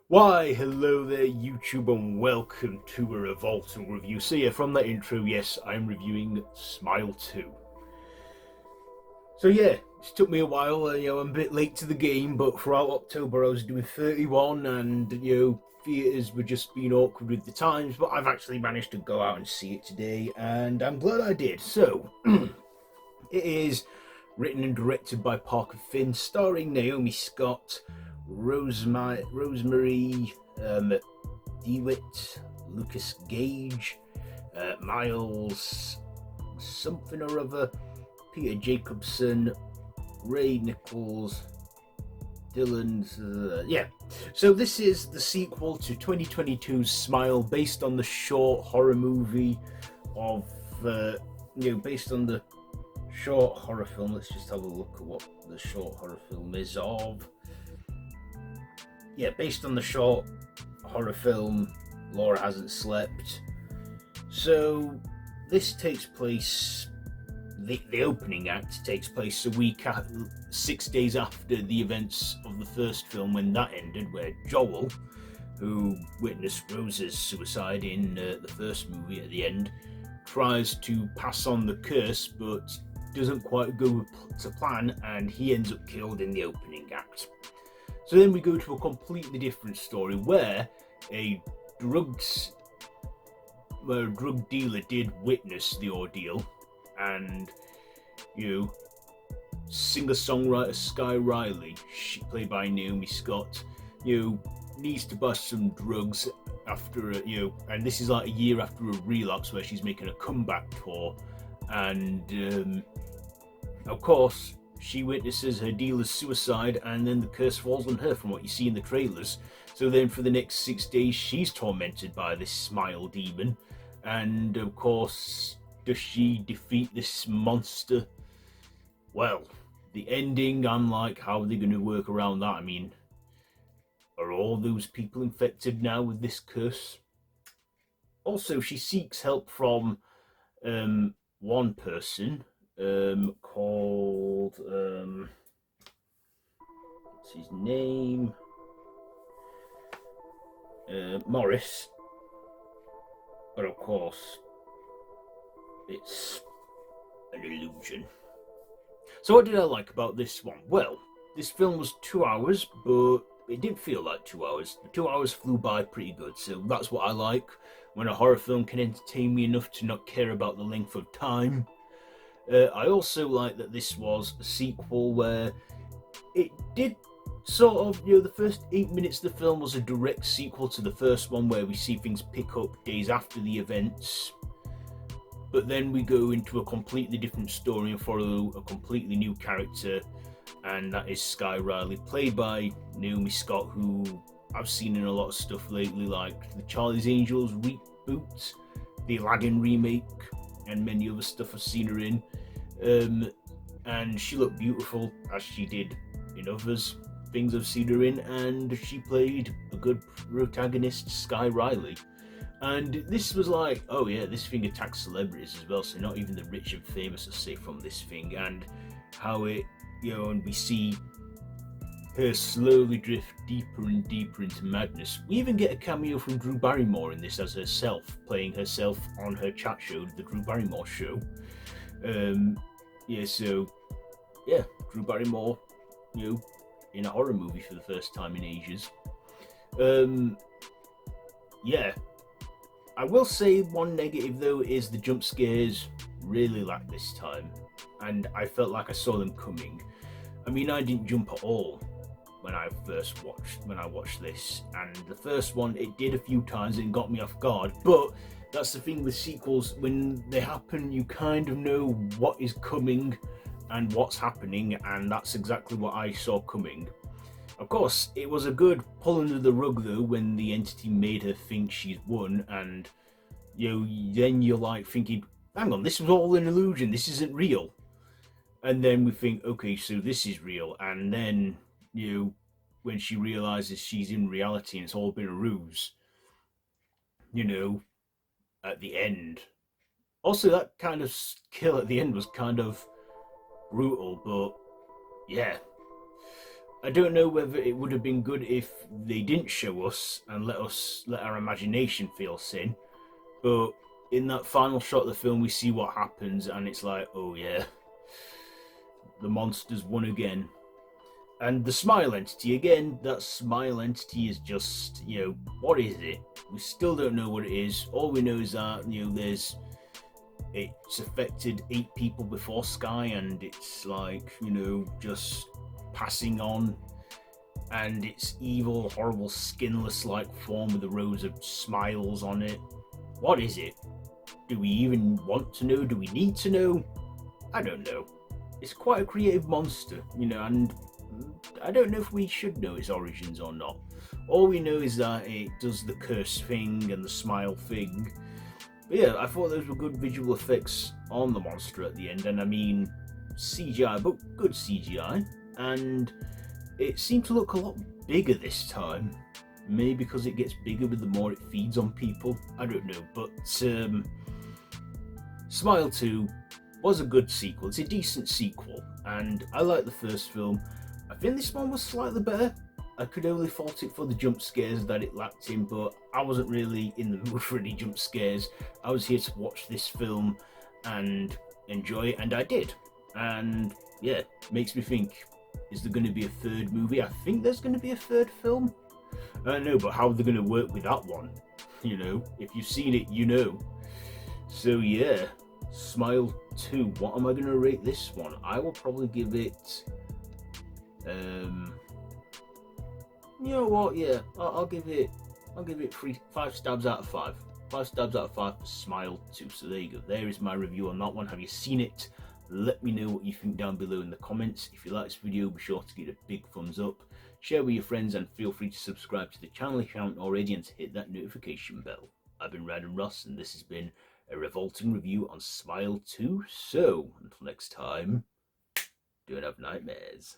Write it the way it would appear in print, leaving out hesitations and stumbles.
Why, hello there, YouTube, and welcome to a Revolting review. So yeah, from that intro, yes, I'm reviewing Smile 2. So yeah, it took me a while, I'm a bit late to the game, but throughout October I was doing 31, and, theatres were just being awkward with the times, but I've actually managed to go out and see it today, and I'm glad I did. So, it is written and directed by Parker Finn, starring Naomi Scott, Rosemary DeWitt, Lucas Gage, Miles something or other, Peter Jacobson, Ray Nichols, Dylan's. So this is the sequel to 2022's Smile, based on the short horror movie of, based on the short horror film. Let's just have a look at what the short horror film is of. Yeah, based on the short horror film Laura Hasn't Slept. So this takes place, the opening act takes place a week, 6 days after the events of the first film, when that ended, where Joel, who witnessed Rose's suicide in the first movie at the end, tries to pass on the curse but doesn't quite go to plan, and he ends up killed in the opening act. So then we go to a completely different story where a drug dealer did witness the ordeal, and singer-songwriter Sky Riley, played by Naomi Scott, needs to buy some drugs after and this is like a year after a relapse where she's making a comeback tour, and of course she witnesses her dealer's suicide, and then the curse falls on her from what you see in the trailers. So then for the next 6 days she's tormented by this smile demon, and of course, does she defeat this monster? Well, the ending, I'm like, how are they going to work around that? I mean, are all those people infected now with this curse? Also, she seeks help from one person called what's his name? Morris. But of course, it's an illusion. So what did I like about this one? Well, this film was 2 hours, but it didn't feel like 2 hours. The 2 hours flew by pretty good, so that's what I like, when a horror film can entertain me enough to not care about the length of time. I also like that this was a sequel where it did sort of, the first 8 minutes of the film was a direct sequel to the first one, where we see things pick up days after the events. But then we go into a completely different story and follow a completely new character, and that is Sky Riley, played by Naomi Scott, who I've seen in a lot of stuff lately, like the Charlie's Angels reboot, the Aladdin remake, and many other stuff I've seen her in. And she looked beautiful, as she did in others things I've seen her in, and she played a good protagonist, Sky Riley. And this was like, oh yeah, this thing attacks celebrities as well, so not even the rich and famous are safe from this thing, and how it, and we see her slowly drift deeper and deeper into madness. We even get a cameo from Drew Barrymore in this as herself, playing herself on her chat show, The Drew Barrymore Show. Drew Barrymore, in a horror movie for the first time in ages. I will say one negative though is the jump scares really lack this time, and I felt like I saw them coming. I mean, I didn't jump at all when I watched this, and the first one, it did a few times and got me off guard, but that's the thing with sequels, when they happen you kind of know what is coming and what's happening, and that's exactly what I saw coming. Of course, it was a good pull under the rug though when the entity made her think she's won, and then you're like thinking, hang on, this was all an illusion, this isn't real. And then we think, okay, so this is real, and then when she realizes she's in reality and it's all been a ruse, at the end. Also, that kind of kill at the end was kind of brutal, but yeah. I don't know whether it would have been good if they didn't show us and let our imagination feel sin, but in that final shot of the film we see what happens and it's like, oh yeah, the monsters won again. And the smile entity, again, that smile entity is just, what is it? We still don't know what it is. All we know is that, it's affected 8 people before Sky, and it's like, just passing on. And it's evil, horrible, skinless like form with the rows of smiles on it. What is it? Do we even want to know? Do we need to know? I don't know. It's quite a creative monster, and I don't know if we should know its origins or not. All we know is that it does the curse thing and the smile thing. But yeah, I thought those were good visual effects on the monster at the end, and I mean CGI, but good CGI, and it seemed to look a lot bigger this time. Maybe because it gets bigger with the more it feeds on people. I don't know, but Smile 2 was a good sequel. It's a decent sequel, and I like the first film. I think this one was slightly better. I could only fault it for the jump scares that it lacked in, but I wasn't really in the mood for any jump scares. I was here to watch this film and enjoy it, and I did. And yeah, makes me think, is there going to be a third movie? I think there's going to be a third film. I don't know, but how are they going to work with that one? If you've seen it, you know. So yeah, Smile 2. What am I going to rate this one? I will probably give it... you know what? Yeah, I'll give it 5 stabs out of 5. 5 stabs out of 5 for Smile 2. So there you go. There is my review on that one. Have you seen it? Let me know what you think down below in the comments. If you like this video, be sure to give it a big thumbs up. Share with your friends and feel free to subscribe to the channel if you haven't already and to hit that notification bell. I've been Ryan Ross and this has been a Revolting review on Smile 2. So, until next time, don't have nightmares.